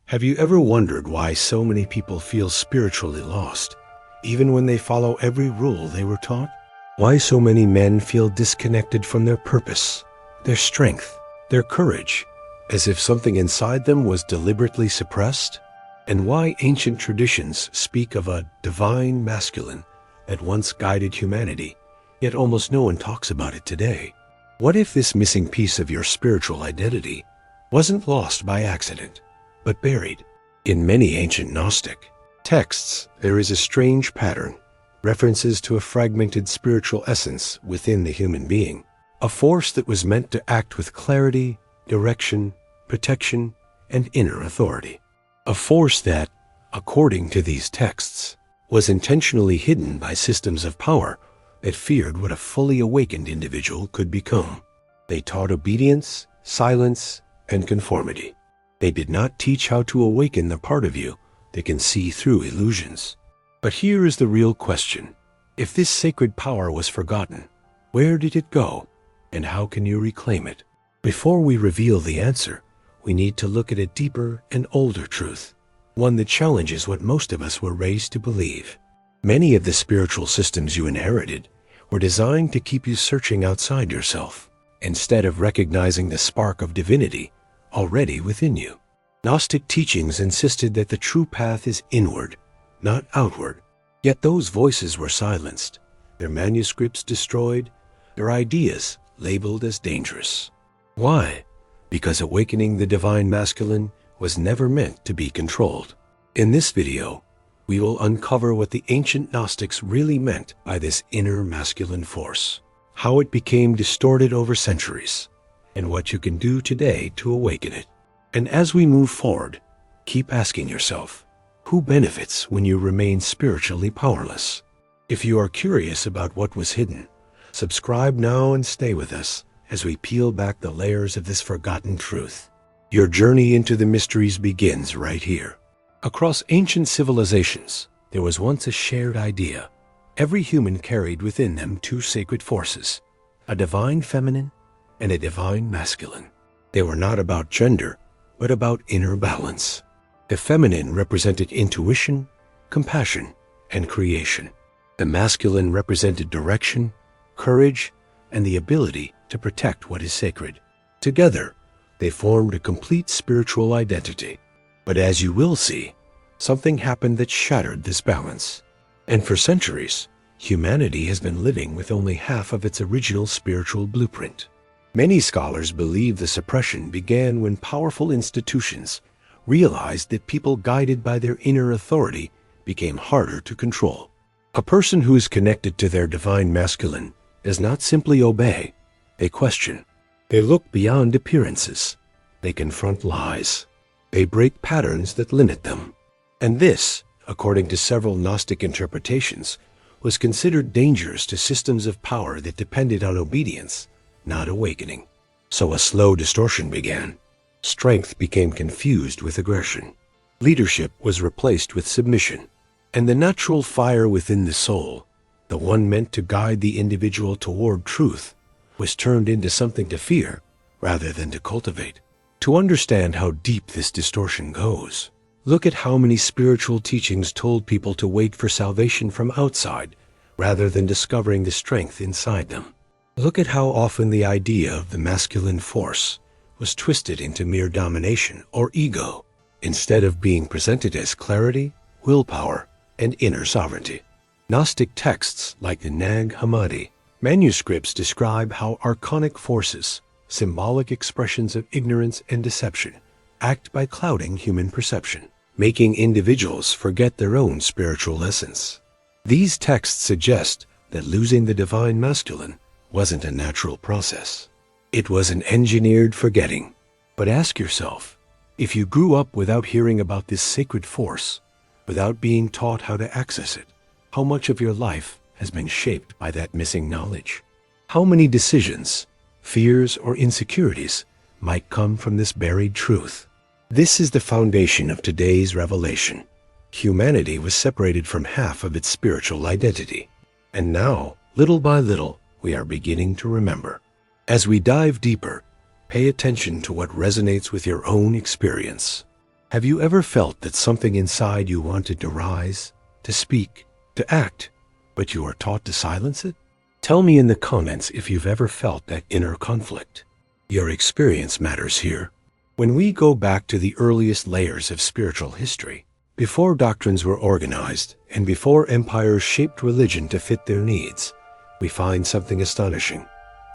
Have you ever wondered why so many people feel spiritually lost, even when they follow every rule they were taught? Why so many men feel disconnected from their purpose, their strength, their courage, as if something inside them was deliberately suppressed? And why ancient traditions speak of a divine masculine that once guided humanity, yet almost no one talks about it today? What if this missing piece of your spiritual identity wasn't lost by accident, but buried? In many ancient Gnostic texts, there is a strange pattern, references to a fragmented spiritual essence within the human being, a force that was meant to act with clarity, direction, protection, and inner authority. A force that, according to these texts, was intentionally hidden by systems of power that feared what a fully awakened individual could become. They taught obedience, silence, and conformity. They did not teach how to awaken the part of you that can see through illusions. But here is the real question. If this sacred power was forgotten, where did it go, and how can you reclaim it? Before we reveal the answer, we need to look at a deeper and older truth, one that challenges what most of us were raised to believe. Many of the spiritual systems you inherited were designed to keep you searching outside yourself, instead of recognizing the spark of divinity already within you. Gnostic teachings insisted that the true path is inward, not outward. Yet those voices were silenced, their manuscripts destroyed, their ideas labeled as dangerous. Why? Because awakening the divine masculine was never meant to be controlled. In this video, we will uncover what the ancient Gnostics really meant by this inner masculine force, how it became distorted over centuries, and what you can do today to awaken it. And as we move forward, keep asking yourself, who benefits when you remain spiritually powerless? If you are curious about what was hidden, subscribe now and stay with us as we peel back the layers of this forgotten truth. Your journey into the mysteries begins right here. Across ancient civilizations, there was once a shared idea. Every human carried within them two sacred forces, a divine feminine and a divine masculine. They were not about gender, but about inner balance. The feminine represented intuition, compassion, and creation. The masculine represented direction, courage, and the ability to protect what is sacred. Together, they formed a complete spiritual identity. But as you will see, something happened that shattered this balance. And for centuries, humanity has been living with only half of its original spiritual blueprint. Many scholars believe the suppression began when powerful institutions realized that people guided by their inner authority became harder to control. A person who is connected to their divine masculine does not simply obey, they question. They look beyond appearances. They confront lies. They break patterns that limit them. And this, according to several Gnostic interpretations, was considered dangerous to systems of power that depended on obedience, not awakening. So a slow distortion began. Strength became confused with aggression. Leadership was replaced with submission. And the natural fire within the soul, the one meant to guide the individual toward truth, was turned into something to fear rather than to cultivate. To understand how deep this distortion goes, look at how many spiritual teachings told people to wait for salvation from outside rather than discovering the strength inside them. Look at how often the idea of the masculine force was twisted into mere domination or ego, instead of being presented as clarity, willpower, and inner sovereignty. Gnostic texts like the Nag Hammadi manuscripts describe how archonic forces, symbolic expressions of ignorance and deception, act by clouding human perception, making individuals forget their own spiritual essence. These texts suggest that losing the divine masculine wasn't a natural process. It was an engineered forgetting. But ask yourself, if you grew up without hearing about this sacred force, without being taught how to access it, how much of your life has been shaped by that missing knowledge? How many decisions, fears, or insecurities might come from this buried truth? This is the foundation of today's revelation. Humanity was separated from half of its spiritual identity. And now, little by little, we are beginning to remember. As we dive deeper, pay attention to what resonates with your own experience. Have you ever felt that something inside you wanted to rise, to speak, to act, but you are taught to silence it? Tell me in the comments if you've ever felt that inner conflict. Your experience matters here. When we go back to the earliest layers of spiritual history, before doctrines were organized and before empires shaped religion to fit their needs, we find something astonishing.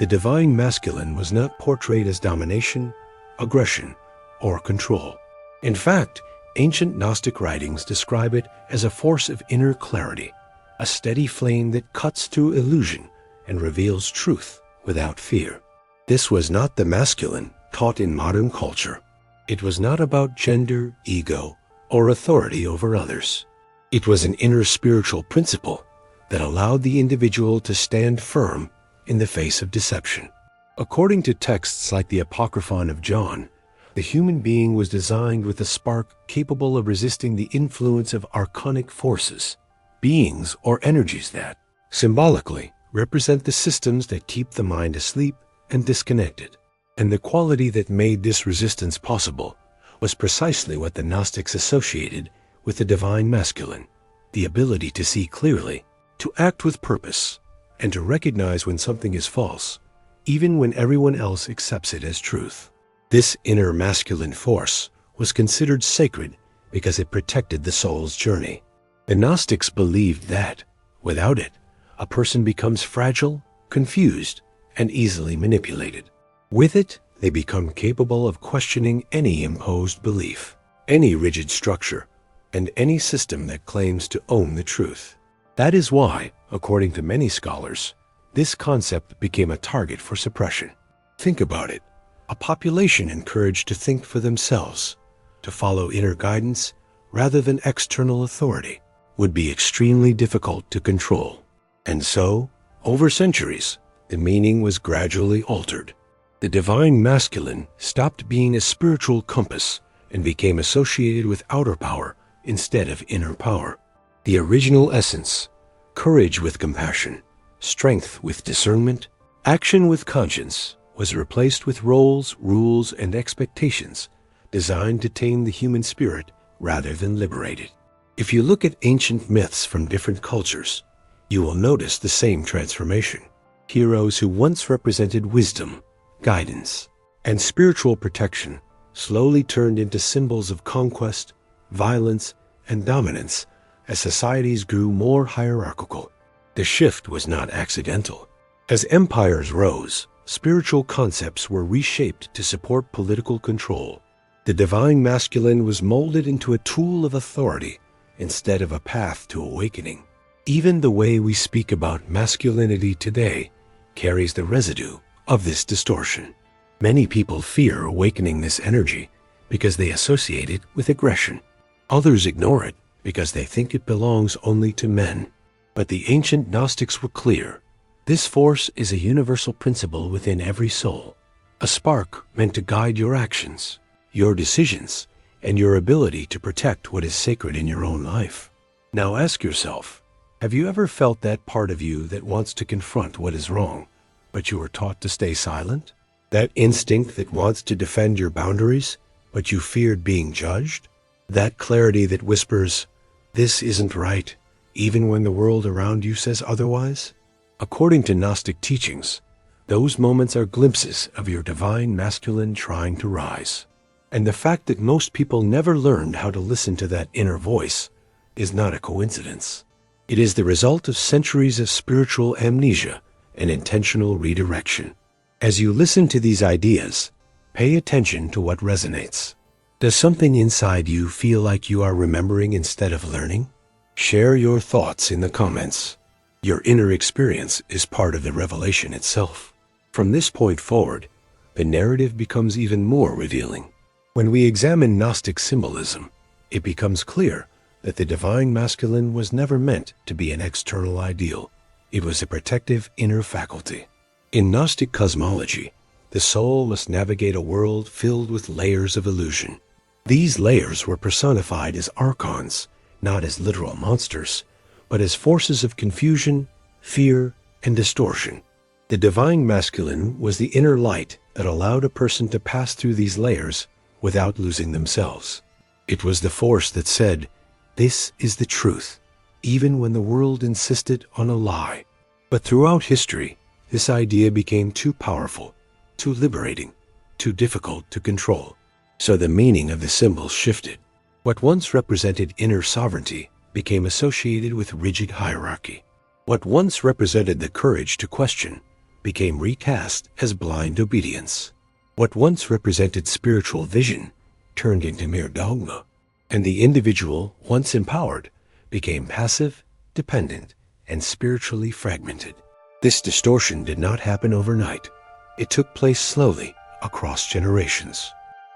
The divine masculine was not portrayed as domination, aggression, or control. In fact, ancient Gnostic writings describe it as a force of inner clarity, a steady flame that cuts through illusion and reveals truth without fear. This was not the masculine taught in modern culture. It was not about gender, ego, or authority over others. It was an inner spiritual principle that allowed the individual to stand firm in the face of deception. According to texts like the Apocryphon of John, the human being was designed with a spark capable of resisting the influence of archonic forces, beings or energies that, symbolically, represent the systems that keep the mind asleep and disconnected. And the quality that made this resistance possible was precisely what the Gnostics associated with the divine masculine: the ability to see clearly, to act with purpose, and to recognize when something is false, even when everyone else accepts it as truth. This inner masculine force was considered sacred because it protected the soul's journey. The Gnostics believed that, without it, a person becomes fragile, confused, and easily manipulated. With it, they become capable of questioning any imposed belief, any rigid structure, and any system that claims to own the truth. That is why, according to many scholars, this concept became a target for suppression. Think about it. A population encouraged to think for themselves, to follow inner guidance rather than external authority, would be extremely difficult to control. And so, over centuries, the meaning was gradually altered. The divine masculine stopped being a spiritual compass and became associated with outer power instead of inner power. The original essence, courage with compassion, strength with discernment, action with conscience, was replaced with roles, rules, and expectations designed to tame the human spirit rather than liberate it. If you look at ancient myths from different cultures, you will notice the same transformation. Heroes who once represented wisdom, guidance, and spiritual protection slowly turned into symbols of conquest, violence, and dominance as societies grew more hierarchical. The shift was not accidental. As empires rose, spiritual concepts were reshaped to support political control. The divine masculine was molded into a tool of authority instead of a path to awakening. Even the way we speak about masculinity today carries the residue of this distortion. Many people fear awakening this energy because they associate it with aggression. Others ignore it because they think it belongs only to men. But the ancient Gnostics were clear. This force is a universal principle within every soul, a spark meant to guide your actions, your decisions, and your ability to protect what is sacred in your own life. Now ask yourself, have you ever felt that part of you that wants to confront what is wrong, but you were taught to stay silent? That instinct that wants to defend your boundaries, but you feared being judged? That clarity that whispers, "This isn't right," even when the world around you says otherwise? According to Gnostic teachings, those moments are glimpses of your divine masculine trying to rise. And the fact that most people never learned how to listen to that inner voice is not a coincidence. It is the result of centuries of spiritual amnesia and intentional redirection. As you listen to these ideas, pay attention to what resonates. Does something inside you feel like you are remembering instead of learning? Share your thoughts in the comments. Your inner experience is part of the revelation itself. From this point forward, the narrative becomes even more revealing. When we examine Gnostic symbolism, it becomes clear that the divine masculine was never meant to be an external ideal. It was a protective inner faculty. In Gnostic cosmology, the soul must navigate a world filled with layers of illusion. These layers were personified as archons, not as literal monsters, but as forces of confusion, fear, and distortion. The divine masculine was the inner light that allowed a person to pass through these layers without losing themselves. It was the force that said, "This is the truth," even when the world insisted on a lie. But throughout history, this idea became too powerful, too liberating, too difficult to control. So the meaning of the symbol shifted. What once represented inner sovereignty became associated with rigid hierarchy. What once represented the courage to question became recast as blind obedience. What once represented spiritual vision turned into mere dogma. And the individual, once empowered, became passive, dependent, and spiritually fragmented. This distortion did not happen overnight. It took place slowly across generations.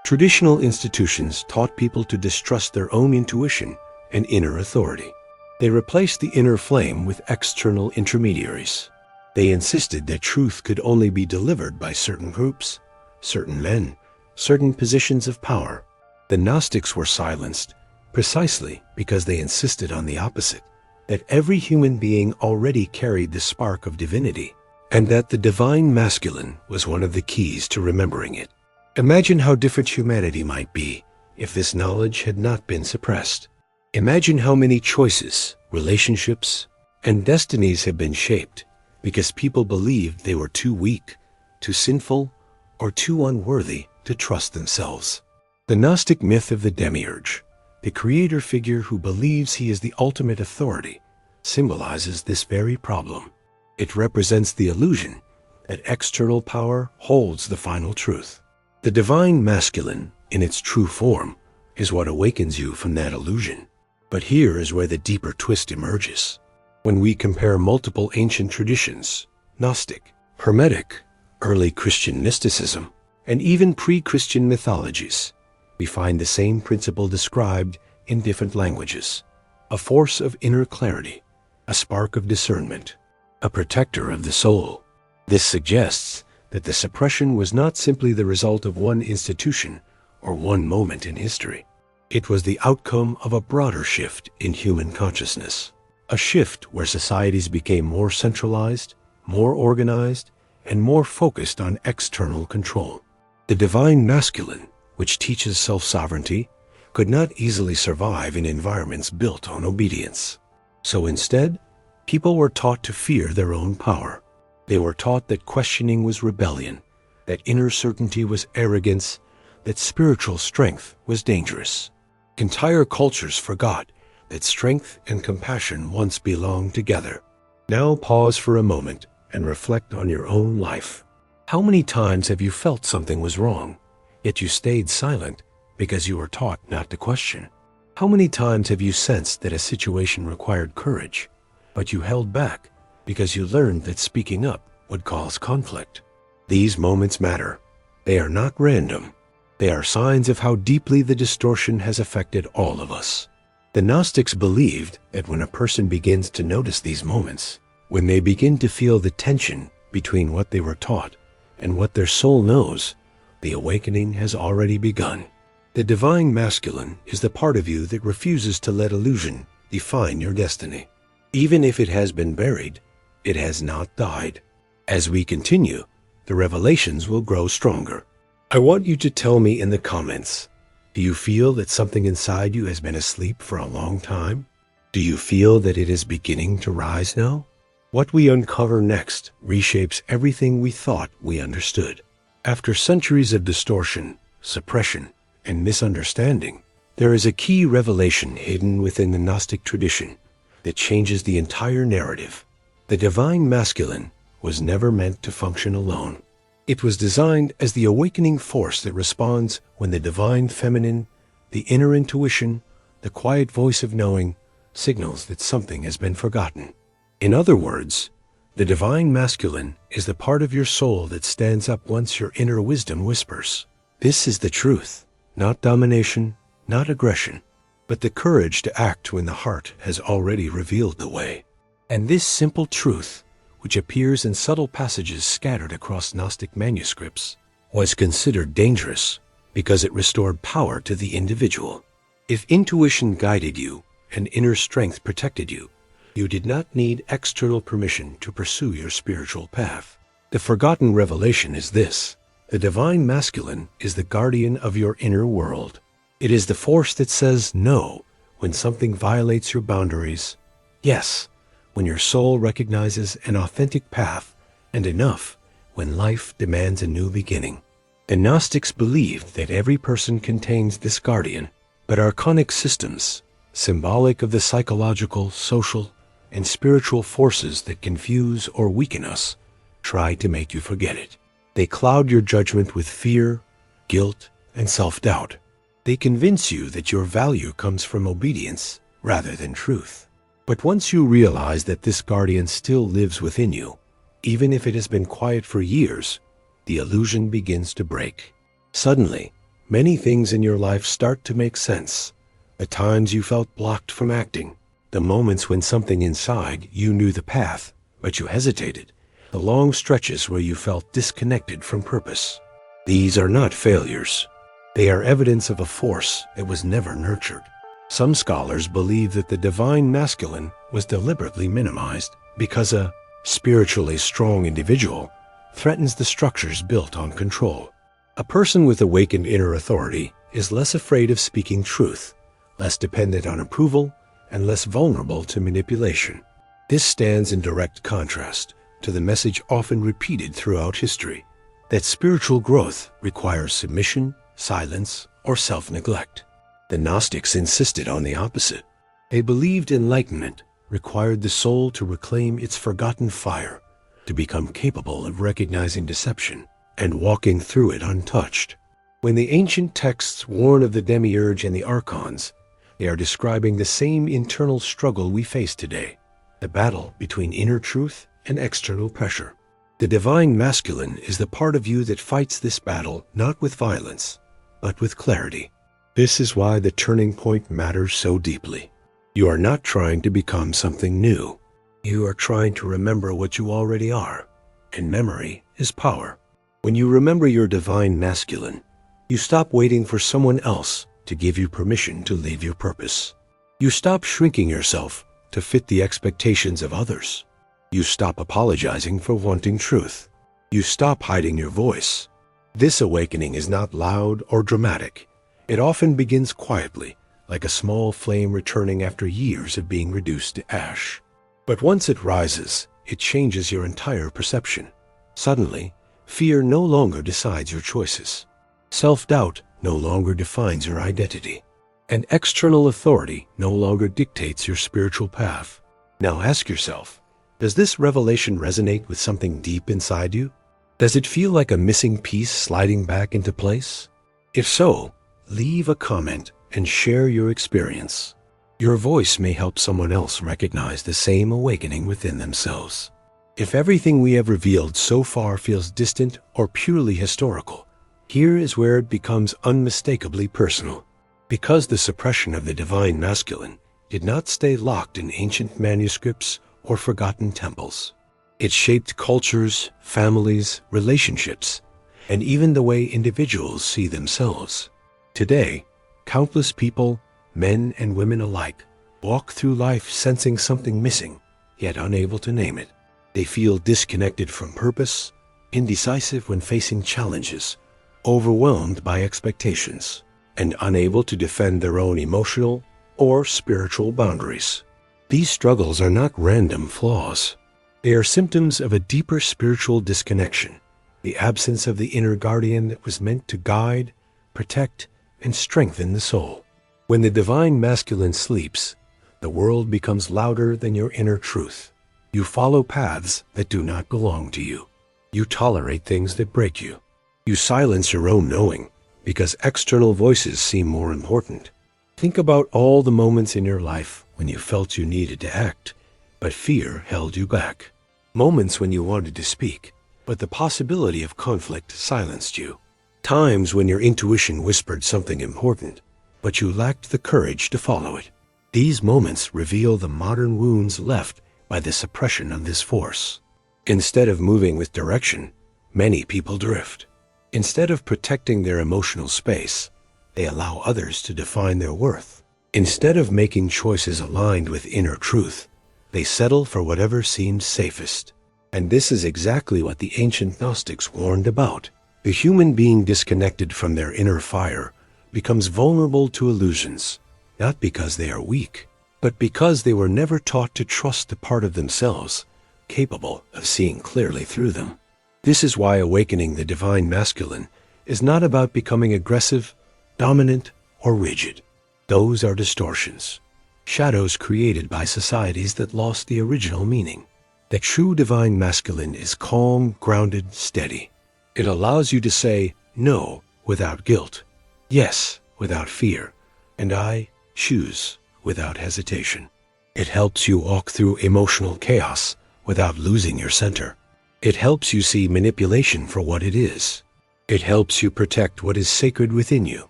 Traditional institutions taught people to distrust their own intuition and inner authority. They replaced the inner flame with external intermediaries. They insisted that truth could only be delivered by certain groups, certain men, certain positions of power. The Gnostics were silenced precisely because they insisted on the opposite, that every human being already carried the spark of divinity, and that the divine masculine was one of the keys to remembering it. Imagine how different humanity might be if this knowledge had not been suppressed. Imagine how many choices, relationships, and destinies have been shaped because people believed they were too weak, too sinful, or too unworthy to trust themselves. The Gnostic myth of the demiurge, the creator figure who believes he is the ultimate authority, symbolizes this very problem. It represents the illusion that external power holds the final truth. The divine masculine, in its true form, is what awakens you from that illusion. But here is where the deeper twist emerges. When we compare multiple ancient traditions, Gnostic, Hermetic, early Christian mysticism, and even pre-Christian mythologies, we find the same principle described in different languages. A force of inner clarity, a spark of discernment, a protector of the soul. This suggests that the suppression was not simply the result of one institution or one moment in history. It was the outcome of a broader shift in human consciousness, a shift where societies became more centralized, more organized, and more focused on external control. The divine masculine, which teaches self-sovereignty, could not easily survive in environments built on obedience. So instead, people were taught to fear their own power. They were taught that questioning was rebellion, that inner certainty was arrogance, that spiritual strength was dangerous. Entire cultures forgot that strength and compassion once belonged together. Now pause for a moment and reflect on your own life. How many times have you felt something was wrong, yet you stayed silent because you were taught not to question? How many times have you sensed that a situation required courage, but you held back because you learned that speaking up would cause conflict? These moments matter. They are not random. They are signs of how deeply the distortion has affected all of us. The Gnostics believed that when a person begins to notice these moments, when they begin to feel the tension between what they were taught and what their soul knows, the awakening has already begun. The divine masculine is the part of you that refuses to let illusion define your destiny. Even if it has been buried, it has not died. As we continue, the revelations will grow stronger. I want you to tell me in the comments, do you feel that something inside you has been asleep for a long time? Do you feel that it is beginning to rise now? What we uncover next reshapes everything we thought we understood. After centuries of distortion, suppression, and misunderstanding, there is a key revelation hidden within the Gnostic tradition that changes the entire narrative. The divine masculine was never meant to function alone. It was designed as the awakening force that responds when the divine feminine, the inner intuition, the quiet voice of knowing, signals that something has been forgotten. In other words, the divine masculine is the part of your soul that stands up once your inner wisdom whispers. This is the truth, not domination, not aggression, but the courage to act when the heart has already revealed the way. And this simple truth, which appears in subtle passages scattered across Gnostic manuscripts, was considered dangerous because it restored power to the individual. If intuition guided you and inner strength protected you, you did not need external permission to pursue your spiritual path. The forgotten revelation is this: the divine masculine is the guardian of your inner world. It is the force that says no when something violates your boundaries. Yes, when your soul recognizes an authentic path, and enough when life demands a new beginning. The Gnostics believed that every person contains this guardian, but archonic systems, symbolic of the psychological, social, and spiritual forces that confuse or weaken us, try to make you forget it. They cloud your judgment with fear, guilt, and self-doubt. They convince you that your value comes from obedience rather than truth. But once you realize that this guardian still lives within you, even if it has been quiet for years, the illusion begins to break. Suddenly, many things in your life start to make sense. The times you felt blocked from acting, the moments when something inside you knew the path, but you hesitated, the long stretches where you felt disconnected from purpose. These are not failures. They are evidence of a force that was never nurtured. Some scholars believe that the divine masculine was deliberately minimized because a spiritually strong individual threatens the structures built on control. A person with awakened inner authority is less afraid of speaking truth, less dependent on approval, and less vulnerable to manipulation. This stands in direct contrast to the message often repeated throughout history, that spiritual growth requires submission, silence, or self-neglect. The Gnostics insisted on the opposite. They believed enlightenment required the soul to reclaim its forgotten fire, to become capable of recognizing deception and walking through it untouched. When the ancient texts warn of the demiurge and the archons, they are describing the same internal struggle we face today, the battle between inner truth and external pressure. The divine masculine is the part of you that fights this battle not with violence, but with clarity. This is why the turning point matters so deeply. You are not trying to become something new. You are trying to remember what you already are, and memory is power. When you remember your divine masculine, you stop waiting for someone else to give you permission to live your purpose. You stop shrinking yourself to fit the expectations of others. You stop apologizing for wanting truth. You stop hiding your voice. This awakening is not loud or dramatic. It often begins quietly, like a small flame returning after years of being reduced to ash. But once it rises, it changes your entire perception. Suddenly, fear no longer decides your choices. Self-doubt no longer defines your identity. And external authority no longer dictates your spiritual path. Now ask yourself, does this revelation resonate with something deep inside you? Does it feel like a missing piece sliding back into place? If so, leave a comment and share your experience. Your voice may help someone else recognize the same awakening within themselves. If everything we have revealed so far feels distant or purely historical, here is where it becomes unmistakably personal. Because the suppression of the divine masculine did not stay locked in ancient manuscripts or forgotten temples. It shaped cultures, families, relationships, and even the way individuals see themselves. Today, countless people, men and women alike, walk through life sensing something missing, yet unable to name it. They feel disconnected from purpose, indecisive when facing challenges, overwhelmed by expectations, and unable to defend their own emotional or spiritual boundaries. These struggles are not random flaws. They are symptoms of a deeper spiritual disconnection, the absence of the inner guardian that was meant to guide, protect, and strengthen the soul. When the divine masculine sleeps, the world becomes louder than your inner truth. You follow paths that do not belong to you. You tolerate things that break you. You silence your own knowing because external voices seem more important. Think about all the moments in your life when you felt you needed to act, but fear held you back. Moments when you wanted to speak, but the possibility of conflict silenced you. Times when your intuition whispered something important, but you lacked the courage to follow it. These moments reveal the modern wounds left by the suppression of this force. Instead of moving with direction, many people drift. Instead of protecting their emotional space, they allow others to define their worth. Instead of making choices aligned with inner truth, they settle for whatever seemed safest. And this is exactly what the ancient Gnostics warned about. The human being disconnected from their inner fire becomes vulnerable to illusions, not because they are weak, but because they were never taught to trust the part of themselves capable of seeing clearly through them. This is why awakening the divine masculine is not about becoming aggressive, dominant, or rigid. Those are distortions, shadows created by societies that lost the original meaning. The true divine masculine is calm, grounded, steady. It allows you to say no without guilt, yes without fear, and I choose without hesitation. It helps you walk through emotional chaos without losing your center. It helps you see manipulation for what it is. It helps you protect what is sacred within you,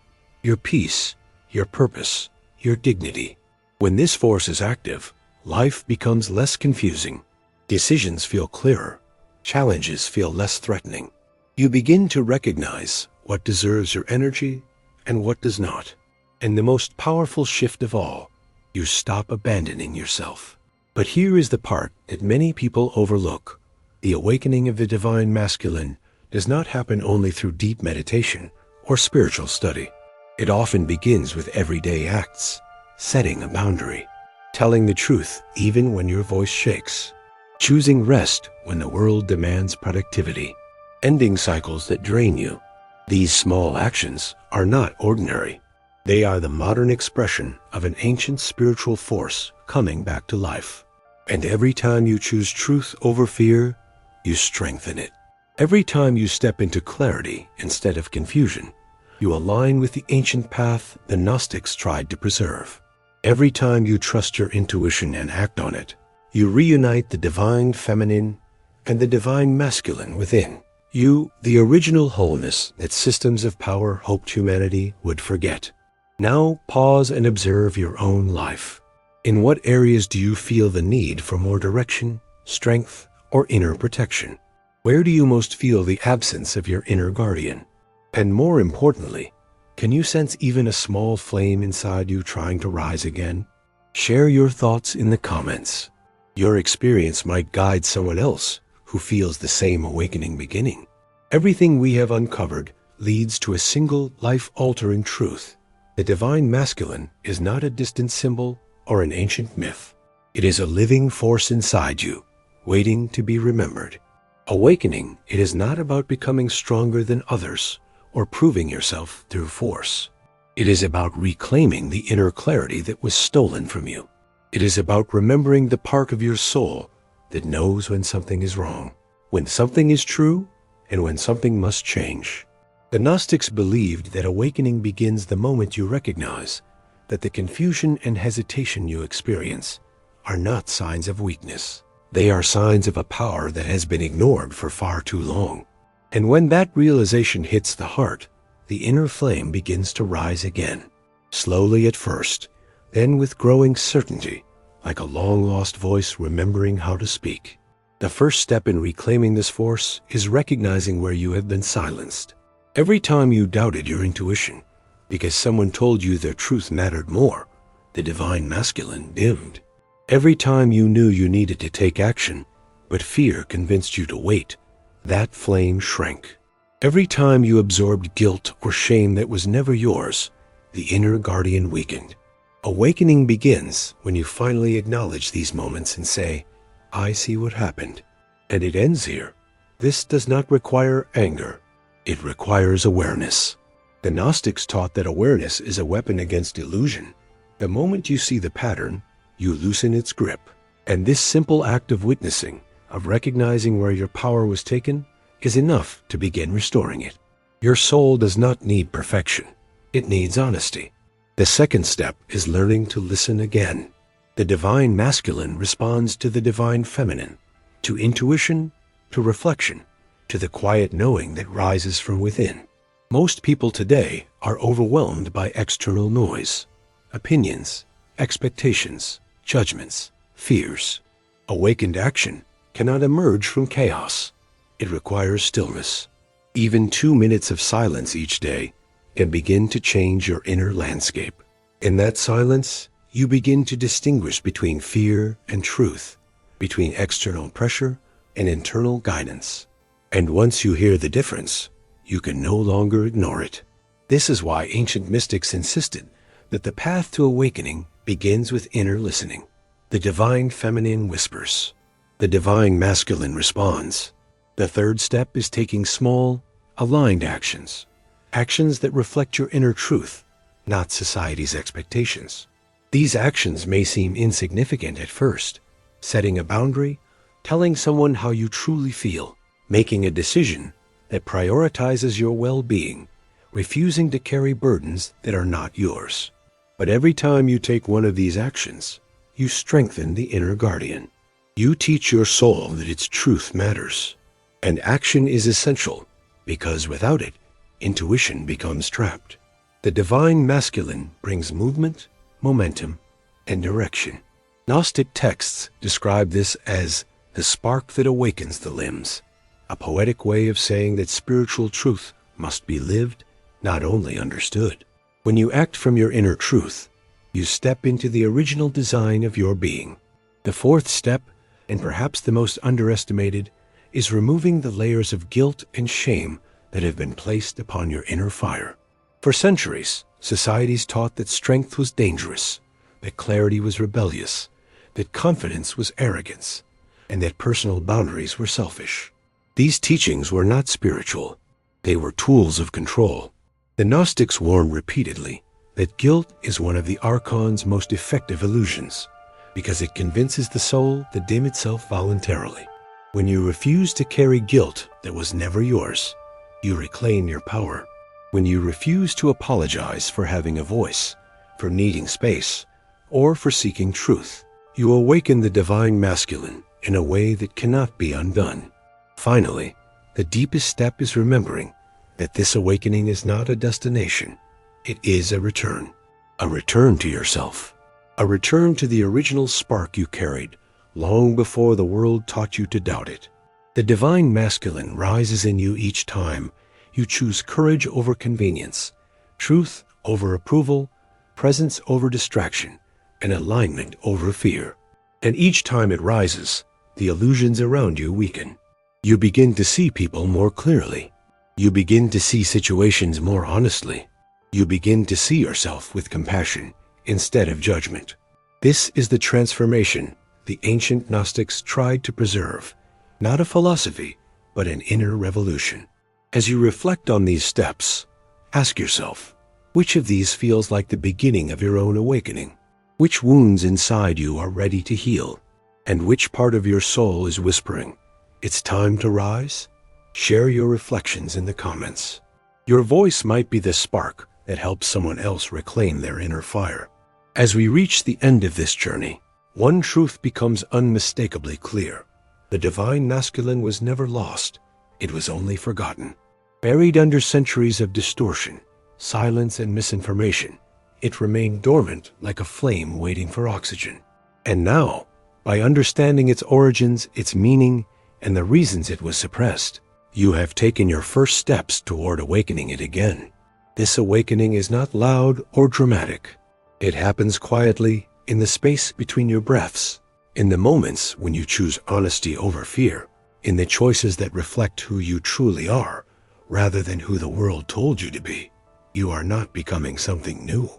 your peace, your purpose, your dignity. When this force is active, life becomes less confusing. Decisions feel clearer. Challenges feel less threatening. You begin to recognize what deserves your energy and what does not. And the most powerful shift of all, you stop abandoning yourself. But here is the part that many people overlook. The awakening of the divine masculine does not happen only through deep meditation or spiritual study. It often begins with everyday acts, setting a boundary, telling the truth even when your voice shakes, choosing rest when the world demands productivity, ending cycles that drain you. These small actions are not ordinary. They are the modern expression of an ancient spiritual force coming back to life. And every time you choose truth over fear, you strengthen it. Every time you step into clarity instead of confusion, you align with the ancient path the Gnostics tried to preserve. Every time you trust your intuition and act on it, you reunite the divine feminine and the divine masculine within. You, the original wholeness that systems of power hoped humanity would forget. Now pause and observe your own life. In what areas do you feel the need for more direction, strength, or inner protection? Where do you most feel the absence of your inner guardian? And more importantly, can you sense even a small flame inside you trying to rise again? Share your thoughts in the comments. Your experience might guide someone else who feels the same awakening beginning. Everything we have uncovered leads to a single life-altering truth. The divine masculine is not a distant symbol or an ancient myth. It is a living force inside you, waiting to be remembered. Awakening, it is not about becoming stronger than others or proving yourself through force. It is about reclaiming the inner clarity that was stolen from you. It is about remembering the part of your soul that knows when something is wrong, when something is true, and when something must change. The Gnostics believed that awakening begins the moment you recognize that the confusion and hesitation you experience are not signs of weakness. They are signs of a power that has been ignored for far too long. And when that realization hits the heart, the inner flame begins to rise again, slowly at first, then with growing certainty, like a long-lost voice remembering how to speak. The first step in reclaiming this force is recognizing where you have been silenced. Every time you doubted your intuition because someone told you their truth mattered more, the divine masculine dimmed. Every time you knew you needed to take action, but fear convinced you to wait, that flame shrank. Every time you absorbed guilt or shame that was never yours, the inner guardian weakened. Awakening begins when you finally acknowledge these moments and say, I see what happened. And it ends here. This does not require anger. It requires awareness. The Gnostics taught that awareness is a weapon against illusion. The moment you see the pattern, you loosen its grip. And this simple act of witnessing, of recognizing where your power was taken, is enough to begin restoring it. Your soul does not need perfection. It needs honesty. The second step is learning to listen again. The divine masculine responds to the divine feminine, to intuition, to reflection, to the quiet knowing that rises from within. Most people today are overwhelmed by external noise, opinions, expectations, judgments, fears. Awakened action cannot emerge from chaos. It requires stillness. Even 2 minutes of silence each day can begin to change your inner landscape. In that silence, you begin to distinguish between fear and truth, between external pressure and internal guidance. And once you hear the difference, you can no longer ignore it. This is why ancient mystics insisted that the path to awakening begins with inner listening. The divine feminine whispers. The divine masculine responds. The third step is taking small, aligned actions. Actions that reflect your inner truth, not society's expectations. These actions may seem insignificant at first. Setting a boundary, telling someone how you truly feel, making a decision that prioritizes your well-being, refusing to carry burdens that are not yours. But every time you take one of these actions, you strengthen the inner guardian. You teach your soul that its truth matters. And action is essential, because without it, intuition becomes trapped. The divine masculine brings movement, momentum, and direction. Gnostic texts describe this as the spark that awakens the limbs, a poetic way of saying that spiritual truth must be lived, not only understood. When you act from your inner truth, you step into the original design of your being. The fourth step, and perhaps the most underestimated, is removing the layers of guilt and shame that have been placed upon your inner fire. For centuries, societies taught that strength was dangerous, that clarity was rebellious, that confidence was arrogance, and that personal boundaries were selfish. These teachings were not spiritual. They were tools of control. The Gnostics warned repeatedly that guilt is one of the Archon's most effective illusions, because it convinces the soul to dim itself voluntarily. When you refuse to carry guilt that was never yours, you reclaim your power. When you refuse to apologize for having a voice, for needing space, or for seeking truth, you awaken the divine masculine in a way that cannot be undone. Finally, the deepest step is remembering that this awakening is not a destination. It is a return to yourself, a return to the original spark you carried long before the world taught you to doubt it. The divine masculine rises in you each time you choose courage over convenience, truth over approval, presence over distraction, and alignment over fear. And each time it rises, the illusions around you weaken. You begin to see people more clearly. You begin to see situations more honestly. You begin to see yourself with compassion instead of judgment. This is the transformation the ancient Gnostics tried to preserve, not a philosophy, but an inner revolution. As you reflect on these steps, ask yourself, which of these feels like the beginning of your own awakening? Which wounds inside you are ready to heal? And which part of your soul is whispering, "It's time to rise"? Share your reflections in the comments. Your voice might be the spark that helps someone else reclaim their inner fire. As we reach the end of this journey, one truth becomes unmistakably clear. The divine masculine was never lost. It was only forgotten. Buried under centuries of distortion, silence, and misinformation, it remained dormant like a flame waiting for oxygen. And now, by understanding its origins, its meaning, and the reasons it was suppressed, you have taken your first steps toward awakening it again. This awakening is not loud or dramatic. It happens quietly, in the space between your breaths, in the moments when you choose honesty over fear, in the choices that reflect who you truly are, rather than who the world told you to be. You are not becoming something new.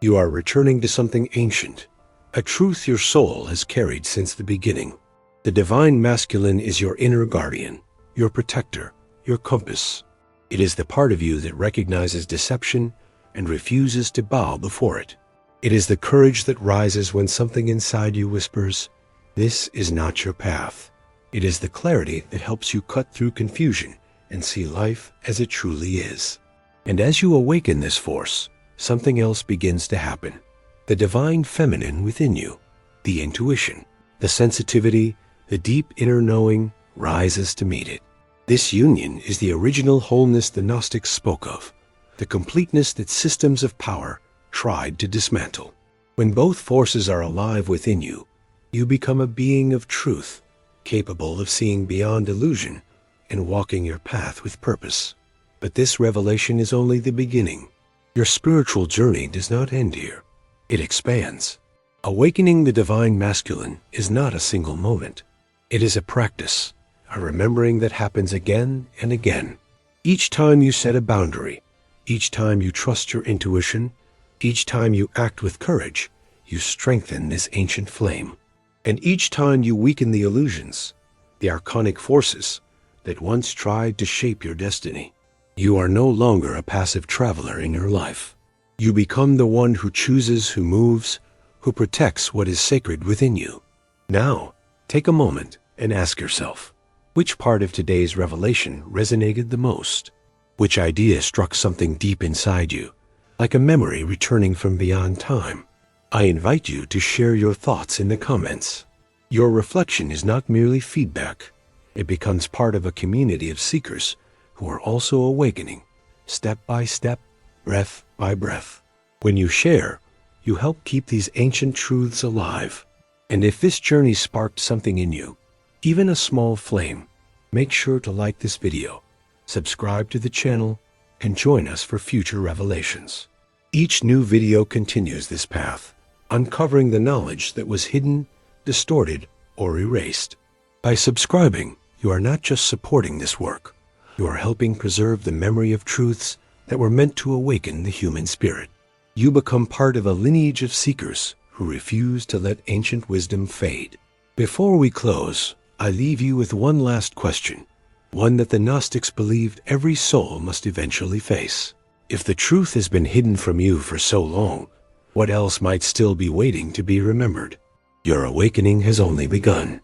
You are returning to something ancient, a truth your soul has carried since the beginning. The divine masculine is your inner guardian, your protector, your compass. It is the part of you that recognizes deception and refuses to bow before it. It is the courage that rises when something inside you whispers, "This is not your path." It is the clarity that helps you cut through confusion and see life as it truly is. And as you awaken this force, something else begins to happen. The divine feminine within you, the intuition, the sensitivity, the deep inner knowing rises to meet it. This union is the original wholeness the Gnostics spoke of, the completeness that systems of power tried to dismantle. When both forces are alive within you, you become a being of truth, capable of seeing beyond illusion and walking your path with purpose. But this revelation is only the beginning. Your spiritual journey does not end here. It expands. Awakening the divine masculine is not a single moment. It is a practice, a remembering that happens again and again. Each time you set a boundary, Each time you trust your intuition, each time you act with courage, you strengthen this ancient flame. And each time you weaken the illusions, the archonic forces that once tried to shape your destiny, you are no longer a passive traveler in your life. You become the one who chooses, who moves, who protects what is sacred within you. Now, take a moment and ask yourself, which part of today's revelation resonated the most? Which idea struck something deep inside you, like a memory returning from beyond time? I invite you to share your thoughts in the comments. Your reflection is not merely feedback. It becomes part of a community of seekers who are also awakening, step by step, breath by breath. When you share, you help keep these ancient truths alive. And if this journey sparked something in you, even a small flame, make sure to like this video, subscribe to the channel, and join us for future revelations. Each new video continues this path, uncovering the knowledge that was hidden, distorted, or erased. By subscribing, you are not just supporting this work, you are helping preserve the memory of truths that were meant to awaken the human spirit. You become part of a lineage of seekers who refuse to let ancient wisdom fade. Before we close, I leave you with one last question, one that the Gnostics believed every soul must eventually face. If the truth has been hidden from you for so long, what else might still be waiting to be remembered? Your awakening has only begun.